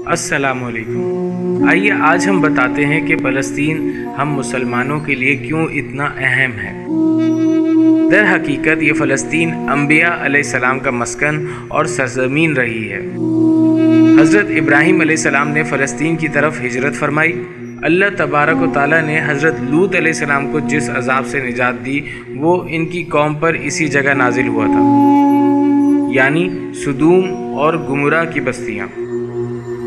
السلام علیکم۔ آئیے آج ہم بتاتے ہیں کہ فلسطین ہم مسلمانوں کے لیے کیوں اتنا اہم ہے۔ در حقیقت یہ فلسطین انبیاء علیہ السلام کا مسکن اور سرزمین رہی ہے۔ حضرت ابراہیم علیہ السلام نے فلسطین کی طرف ہجرت فرمائی۔ اللہ تبارک و تعالیٰ نے حضرت لوط علیہ السلام کو جس عذاب سے نجات دی وہ ان کی قوم پر اسی جگہ نازل ہوا تھا، یعنی سدوم اور گمرہ کی بستیاں۔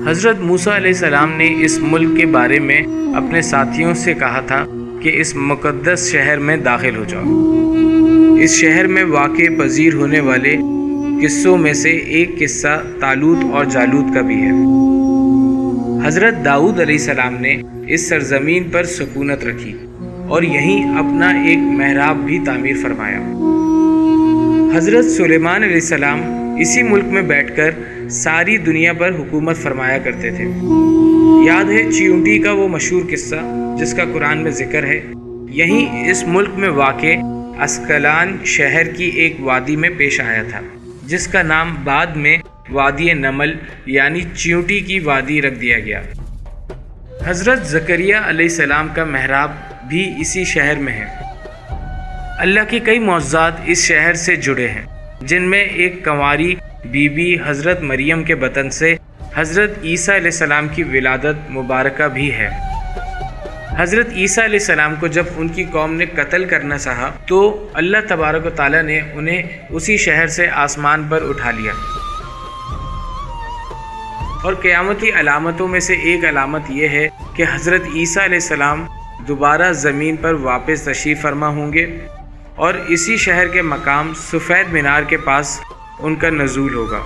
حضرت موسیٰ علیہ السلام نے اس ملک کے بارے میں اپنے ساتھیوں سے کہا تھا کہ اس مقدس شہر میں داخل ہو جاؤ۔ اس شہر میں واقع پذیر ہونے والے قصوں میں سے ایک قصہ طالوت اور جالوت کا بھی ہے۔ حضرت داؤد علیہ السلام نے اس سرزمین پر سکونت رکھی اور یہیں اپنا ایک محراب بھی تعمیر فرمایا۔ حضرت سلیمان علیہ السلام اسی ملک میں بیٹھ کر ساری دنیا پر حکومت فرمایا کرتے تھے۔ یاد ہے چیونٹی کا وہ مشہور قصہ جس کا قرآن میں ذکر ہے؟ یہیں اس ملک میں واقع اسکلان شہر کی ایک وادی میں پیش آیا تھا، جس کا نام بعد میں وادی نمل یعنی چیونٹی کی وادی رکھ دیا گیا۔ حضرت زکریا علیہ السلام کا محراب بھی اسی شہر میں ہے۔ اللہ کے کئی معجزات اس شہر سے جڑے ہیں، جن میں ایک کنواری بی بی حضرت مریم کے بطن سے حضرت عیسیٰ علیہ السلام کی ولادت مبارکہ بھی ہے۔ حضرت عیسیٰ علیہ السلام کو جب ان کی قوم نے قتل کرنا چاہا تو اللہ تبارک و تعالیٰ نے انہیں اسی شہر سے آسمان پر اٹھا لیا۔ اور قیامت کی علامتوں میں سے ایک علامت یہ ہے کہ حضرت عیسیٰ علیہ السلام دوبارہ زمین پر واپس تشریف فرما ہوں گے اور اسی شہر کے مقام سفید مینار کے پاس ان کا نزول ہوگا۔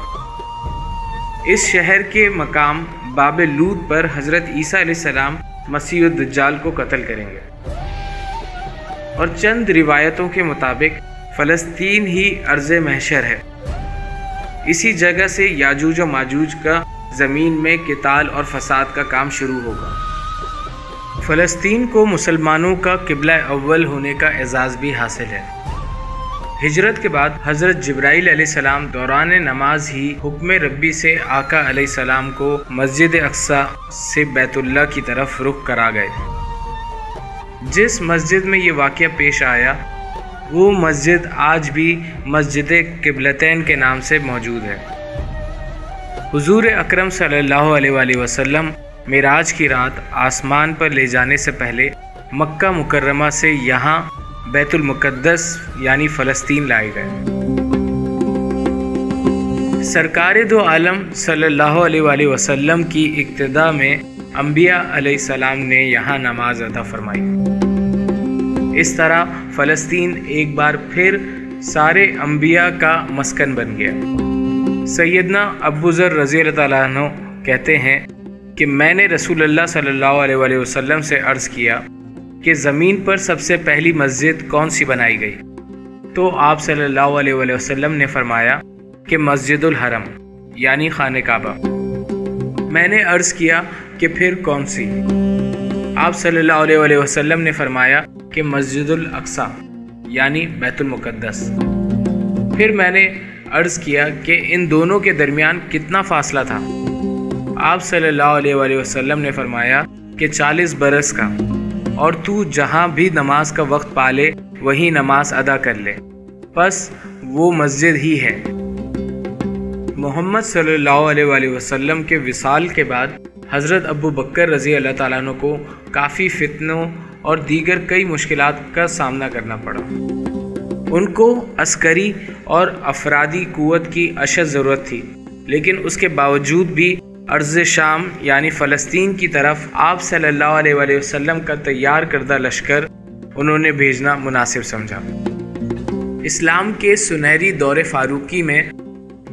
اس شہر کے مقام باب لوط پر حضرت عیسیٰ علیہ السلام مسیح الدجال کو قتل کریں گے۔ اور چند روایتوں کے مطابق فلسطین ہی ارض محشر ہے۔ اسی جگہ سے یاجوج و ماجوج کا زمین میں قتال اور فساد کا کام شروع ہوگا۔ فلسطین کو مسلمانوں کا قبلہ اول ہونے کا اعزاز بھی حاصل ہے۔ ہجرت کے بعد حضرت جبرائیل علیہ السلام دوران نماز ہی حکم ربی سے آقا علیہ السلام کو مسجد اقصی سے بیت اللہ کی طرف رخ کرا گئے۔ جس مسجد میں یہ واقعہ پیش آیا وہ مسجد آج بھی مسجد قبلتین کے نام سے موجود ہے۔ حضور اکرم صلی اللہ علیہ وآلہ وسلم معراج کی رات آسمان پر لے جانے سے پہلے مکہ مکرمہ سے یہاں بیت المقدس یعنی فلسطین لائے گئے۔ سرکار دو عالم صلی اللہ علیہ وآلہ وسلم کی اقتداء میں انبیاء علیہ السلام نے یہاں نماز ادا فرمائی۔ اس طرح فلسطین ایک بار پھر سارے انبیاء کا مسکن بن گیا۔ سیدنا ابو ذر رضی اللہ تعالیٰ عنہ کہتے ہیں کہ میں نے رسول اللہ صلی اللہ علیہ وآلہ وسلم سے عرض کیا کہ زمین پر سب سے پہلی مسجد کون سی بنائی گئی؟ تو آپ صلی اللہ علیہ وآلہ وسلم نے فرمایا کہ مسجد الحرم یعنی خانہ کعبہ۔ میں نے عرض کیا کہ پھر کون سی؟ آپ صلی اللہ علیہ وآلہ وسلم نے فرمایا کہ مسجد الاقصی یعنی بیت المقدس۔ پھر میں نے عرض کیا کہ ان دونوں کے درمیان کتنا فاصلہ تھا؟ آپ صلی اللہ علیہ وآلہ وسلم نے فرمایا کہ 40 برس کا، اور تو جہاں بھی نماز کا وقت پالے وہیں نماز ادا کر لے، پس وہ مسجد ہی ہے۔ محمد صلی اللہ علیہ وآلہ وسلم کے وصال کے بعد حضرت ابو بکر رضی اللہ تعالیٰ عنہ کو کافی فتنوں اور دیگر کئی مشکلات کا سامنا کرنا پڑا۔ ان کو عسکری اور افرادی قوت کی اشد ضرورت تھی، لیکن اس کے باوجود بھی ارض شام یعنی فلسطین کی طرف آپ صلی اللہ علیہ وآلہ وسلم کا تیار کردہ لشکر انہوں نے بھیجنا مناسب سمجھا۔ اسلام کے سنہری دور فاروقی میں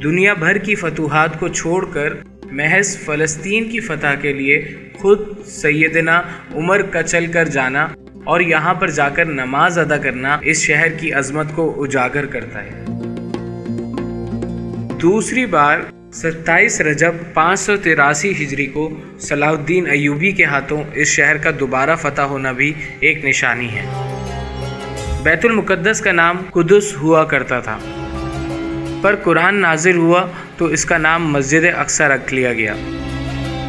دنیا بھر کی فتوحات کو چھوڑ کر محض فلسطین کی فتح کے لیے خود سیدنا عمر کا چل کر جانا اور یہاں پر جا کر نماز ادا کرنا اس شہر کی عظمت کو اجاگر کرتا ہے۔ دوسری بار 27 رجب 583 ہجری کو صلاح الدین ایوبی کے ہاتھوں اس شہر کا دوبارہ فتح ہونا بھی ایک نشانی ہے۔ بیت المقدس کا نام قدس ہوا کرتا تھا، پر قرآن نازل ہوا تو اس کا نام مسجد اقصی رکھ لیا گیا۔